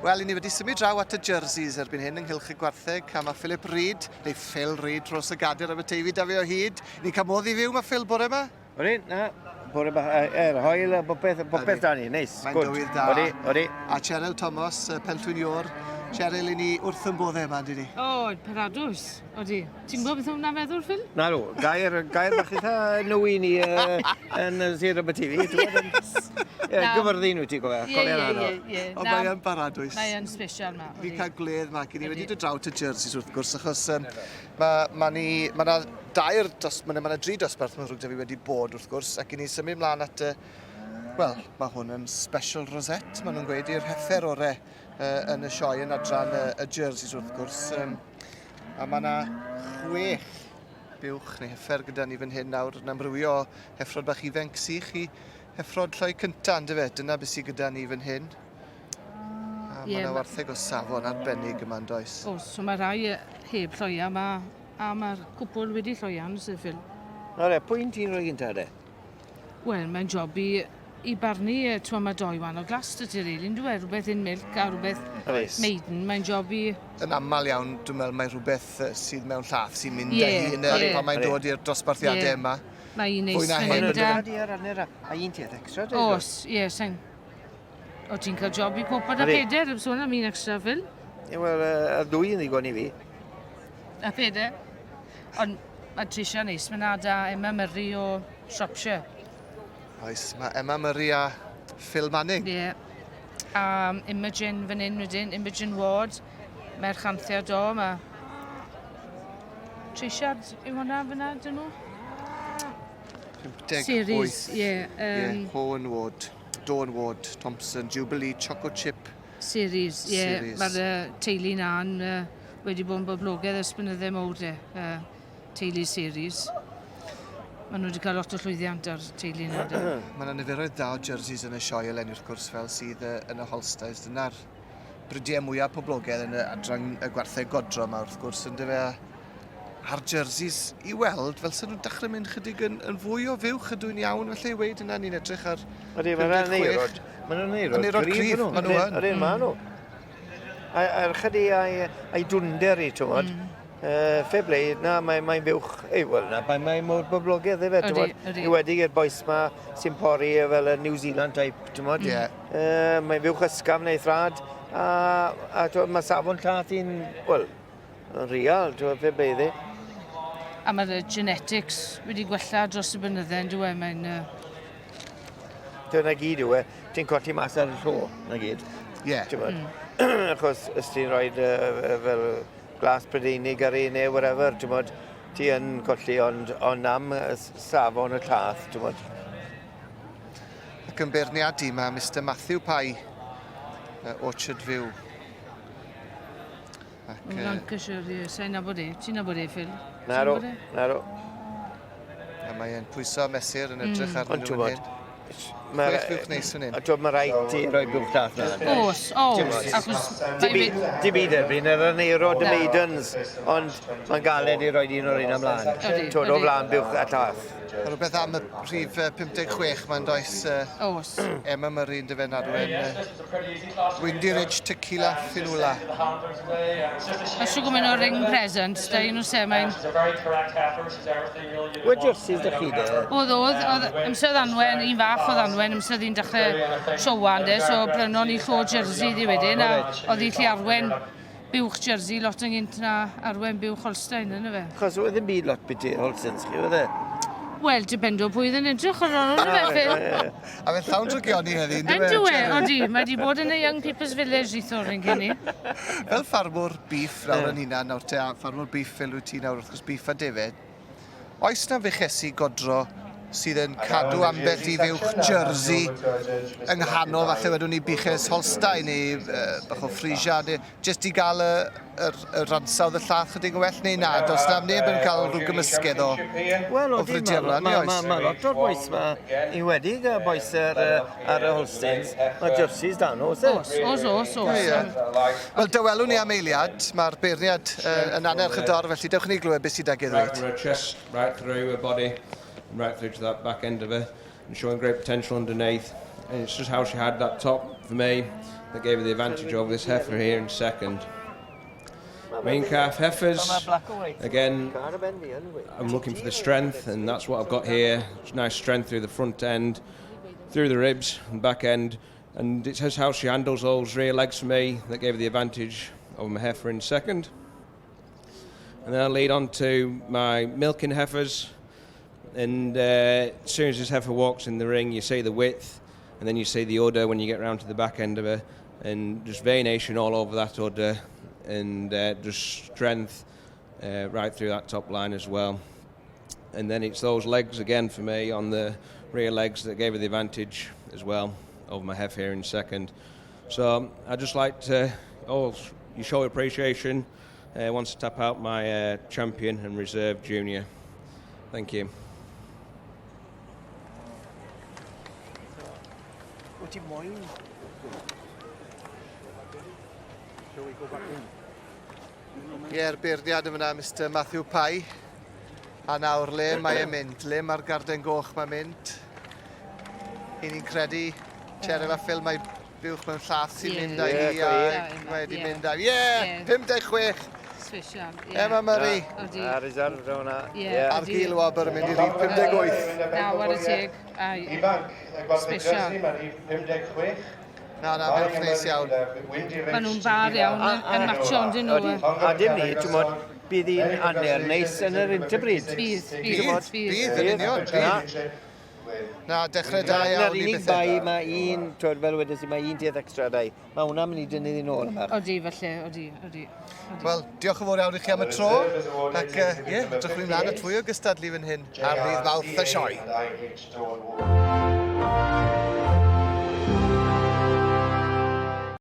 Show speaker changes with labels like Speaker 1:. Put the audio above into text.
Speaker 1: Wel, ni wedi symud draw at y jerseys erbyn hyn ynghylch y gwartheg, a mae Philip Reid, neu Phil Reid, dros y gader am y teifi da fi o hyd. Ni'n cael modd i fyw, mae Phil bore yma?
Speaker 2: Odi, na. Bore yma, hoel, bopeth da ni, neis.
Speaker 1: Mae'n dywydd da.
Speaker 2: Odi.
Speaker 1: A Cheryl Thomas, Peltwyniwr. Cheryl, i ni wrth yn boddau yma, ydy ni?
Speaker 3: O, peradws, odi. Ti'n gwybod beth hwnna'n meddwl, Phil?
Speaker 2: Na nhw, gair bach eitha nhw i ni yn Sir Abertifi. Gyfyrddin nhw ti'n gofio.
Speaker 3: Ie.
Speaker 1: O, mae yn baradwys.
Speaker 3: Mae yn special ma.
Speaker 1: Fi'n cael gledd ma, gen i wedi dod draw at y jerseys wrth gwrs, achos mae yna 3 dosbarth mae'n rhywbeth fi wedi bod wrth gwrs, ac i ni symud mlaen at wel, mae hwn yn special rosette, maen nhw'n gweud i'r Heifer orau yn y sioe yn adran y jerseys wrth gwrs. A mae yna 6 buwch neu Heifer gyda ni fan hyn nawr yn amrywio o Heffrod bach ifanc sych i Heffrod lloi cynta, yn dyfe, dyna beth sydd gyda ni fan hyn. A mae yna wartheg o safon arbennig yma'n does.
Speaker 3: O, so mae rai heb lloia yma, a mae'r cwpl wedi lloia yn sydd, Phil.
Speaker 2: Pwy'n ti'n rhoi gynta, de?
Speaker 3: Wel, mae'n job i barnu, mae 2 wan o glas dy ti rili, dwi'n dweud, rhywbeth in milk a rhywbeth maiden, mae'n job i...
Speaker 1: Yn aml iawn, dwi'n meddwl, mae rhywbeth sydd mewn llath sy'n mynd â hun pan mae'n dod i'r dosbarthiadau yma.
Speaker 3: Mae un neis
Speaker 1: fan hyn.
Speaker 2: A un tieth extra, de?
Speaker 3: Os, ie, sain. O, ti'n cael job i cwpod a peder, ym sôn am un extra, Phil?
Speaker 2: Wel, y 2 yn ddigon i fi.
Speaker 3: A peder? Ond mae Tricia neis, mae'n ada Emma Murray o Shropshire.
Speaker 1: Oes, mae Emma Murray a Phil Manning.
Speaker 3: Ie. A Imogen fan hyn wedyn, Imogen Ward. Merch Anthea Do, mae... Trisiad yw hwnna fyna, dyn nhw?
Speaker 1: 58.
Speaker 3: Series, ie.
Speaker 1: Hohen Ward, Dawn Ward, Thompson, Jubilee, Choco Chip.
Speaker 3: Series, ie. Mae'r teulu na'n wedi bod yn boblogaidd ers blynydde mawr de. Teulu series. Maen nhw wedi cael lot o llwyddiant ar teulu yna.
Speaker 1: Mae yna niferoedd da o jerseys yn y sioe eleni wrth gwrs fel sydd yn y Holsteins. Dyna'r brydiau mwyaf poblogaidd yn y adran y gwartheg godro yma wrth gwrs yn dyfa a'r jerseys i weld fel sy'n nhw'n dechrau mynd chydig yn fwy o fuwch ydw'n iawn felly i weid yna ni'n edrych ar 56.
Speaker 2: Maen nhw'n neirod
Speaker 1: gryf, maen nhw yn.
Speaker 2: Yr un maen nhw. A'r chydi a'i dwnder i, ti'n modd. Fe ble, na, mae'n buwch, wel, na, mae'n mor boblogaidd efe, ti'n modd. I wedi i'r boes ma sy'n pori fel y New Zealand type, ti'n modd. Mae'n buwch ysgafn neu thrad, a mae safon llath i'n, wel, yn real, ti'n modd, fe ble iddi.
Speaker 3: A mae'r genetics wedi gwella dros y blynydde, yn dwi, mae'n...
Speaker 2: Dyna gyd yw e, ti'n colli mas ar y llo, na gyd.
Speaker 1: Ie.
Speaker 2: Achos ys ti'n rhoi fel glas Brydeinig ar un neu whatever, ti'n modd, ti yn colli ond am safon y llath, ti'n modd.
Speaker 1: Ac yn beirniadu mae Mr Matthew Pye, Orchard View.
Speaker 3: Lancashire, sa'n nabod e. Ti'n nabod e, Phil?
Speaker 2: Naro.
Speaker 1: A mae'n pwyso mesur yn edrych ar nhw yn hyn. Chwech buwch neis yn hyn.
Speaker 2: Mae rhaid ti roi buwch llath na.
Speaker 3: Os.
Speaker 2: Di byd erbyn, yr aneirod y maidens, ond mae'n galed i roi un o'r un ymlaen. Twyd o flaen buwch a llath.
Speaker 1: Rhywbeth am y rhif 56 mae'n does Emma Murray yn dyfen arwen Windy Ridge Tequila Finula.
Speaker 3: Mae'n siw gwmyn o ring present, da un o se mae'n...
Speaker 2: Wel jerseys da chi de?
Speaker 3: Oedd, ymsedd anwen, un fach oedd anwen, ymsedd un dechrau siowan de, so brynon i chlo jersey di wedyn, a oedd i lli arwen buwch jersey, lot yn gynt na arwen buwch Holstein yn y fe.
Speaker 2: Chos oedd yn byd lot byti Holsteins chi, oedd e?
Speaker 3: Wel, dibendo pwy yn edrych ar hwnnw, yn y fe.
Speaker 1: A fe'n llawn drogioni heddi,
Speaker 3: yn dywe? Odi, mae wedi bod yn y Young People's Village eithor yn gynni.
Speaker 1: Fel ffarmwr beef nawr yn hynna, nawr te, ffarmwr beef fel wyt ti nawr wrth gwrs beef a defyd, oes na fechesu godro sydd yn cadw ambell i fuwch jersey yng nghanol falle wedwn ni biches Holstein neu bach o Frisia, jyst i gael y ransawdd y llath chydig o well neu na, dos na neb yn cael rhyw gymysgedd o frydiau mlaen, oes?
Speaker 2: Mae lot o'r boes ma i wedi gael boes ar y Holsteins, mae jerseys dan oes e?
Speaker 3: Os.
Speaker 1: Wel, dywelwn ni am eiliad, mae'r beirniad yn anerchydor, felly dewch ni glywed beth sydd ag ddweud.
Speaker 4: Right through her body. And right through to that back end of her and showing great potential underneath, and it's just how she had that top for me that gave her the advantage over this heifer here in second. Main calf heifers, again, I'm looking for the strength, and that's what I've got here. It's nice strength through the front end, through the ribs and back end, and it says how she handles those rear legs for me that gave her the advantage over my heifer in second. And then I lead on to my milking heifers, and as soon as this heifer walks in the ring, you see the width, and then you see the udder when you get round to the back end of her, and just veination all over that udder, and just strength right through that top line as well. And then it's those legs again for me on the rear legs that gave her the advantage as well over my heifer here in second. So I just like to you show appreciation. Wants to tap out my champion and reserve junior. Thank you.
Speaker 2: Wyt ti moyn? Shall we go back in?
Speaker 1: Ie'r beirniad yma na Mr Matthew Pye. A nawr le mae e'n mynd, le mae'r garden goch mae'n mynd. I ni'n credu, Cheryl a Phil mae buwch mewn llath sy'n mynd â hi a wedi mynd â... 56!
Speaker 3: Special,
Speaker 1: Emma Murray.
Speaker 2: A reserve rhywna.
Speaker 1: Ar gil wabr yn mynd i rhif 58.
Speaker 3: Na, war y teg. Special.
Speaker 1: Na, buwch neis iawn.
Speaker 3: Maen nhw'n bar iawn yn matcho ond nhw.
Speaker 2: A dim ni, ti'n modd, bydd hi'n aner neis yn yr interbryd.
Speaker 3: Bydd,
Speaker 1: yn union. Na, dechrau da iawn i bethau.
Speaker 2: Na'r unig bai mae un, twyd fel wedys i, mae un diedd extra dau. Mae hwnna'n mynd i dynnu ddyn nhw.
Speaker 3: Odi, falle, odi.
Speaker 1: Wel, diolch yn fawr iawn i chi am y tro. Ac, drych chi'n mlaen at fwy o gystadlu fan hyn ar ddydd Mawrth y Sioe.